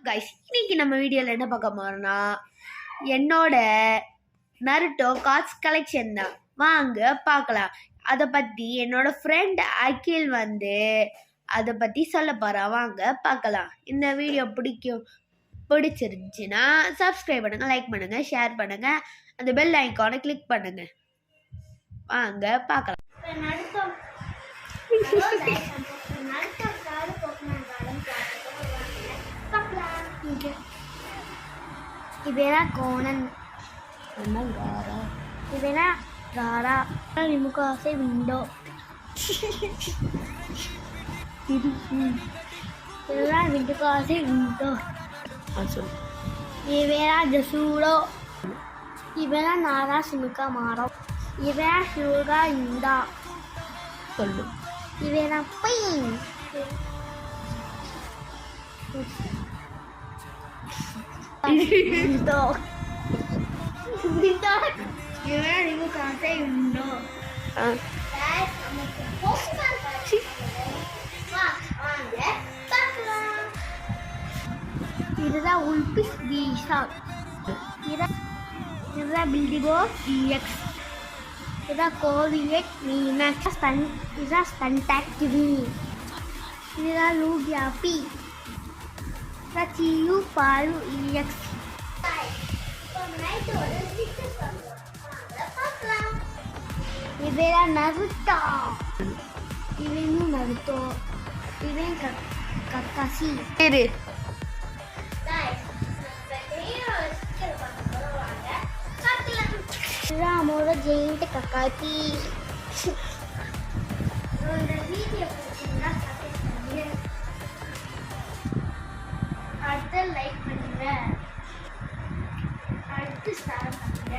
Guys, இன்னைக்கு நம்ம வீடியோவில் என்ன பார்க்க போறோம்னா என்னோட நருட்டோ கார்ட்ஸ் கலெக்ஷன் தான். வாங்க பார்க்கலாம். அதை பற்றி என்னோட ஃப்ரெண்ட் அகில் அதை பற்றி சொல்ல போகிறான். வாங்க பார்க்கலாம். இந்த வீடியோ பிடிச்சிருந்துச்சுன்னா சப்ஸ்கிரைப் பண்ணுங்கள், லைக் பண்ணுங்கள், ஷேர் பண்ணுங்கள், அந்த பெல் ஐக்கானை கிளிக் பண்ணுங்கள். வாங்க பார்க்கலாம். Ibera Conan. Gara. Ibera Gara. Limuka se window. Ibera window se window. Awesome. Ibera Jasuro. Ibera Nara Simika Maro. Ibera Suga Inda. Sollu. Ibera Ping. Window. Window. Ibera Limuka se window. இதுதான் உல்பிஸ் visa. இதுதான் பில்டிகோ dx. இதுதான் கோவியட் மீனாக்ஸ் stun. இதுதான் ஸ்டன்டாக் TV. இதுதான் லூபியா B. இதுதான் see you Balu இஎக்ஸ். இதுதான் Naruto. இவனும் Naruto. இவன் Kakashi. இரு. இதுதான் அமோட ஜெயிண்ட் கக்காசி. அடுத்து லைக் பண்ணுங்க, அடுத்து ஷேர் பண்ணுங்க.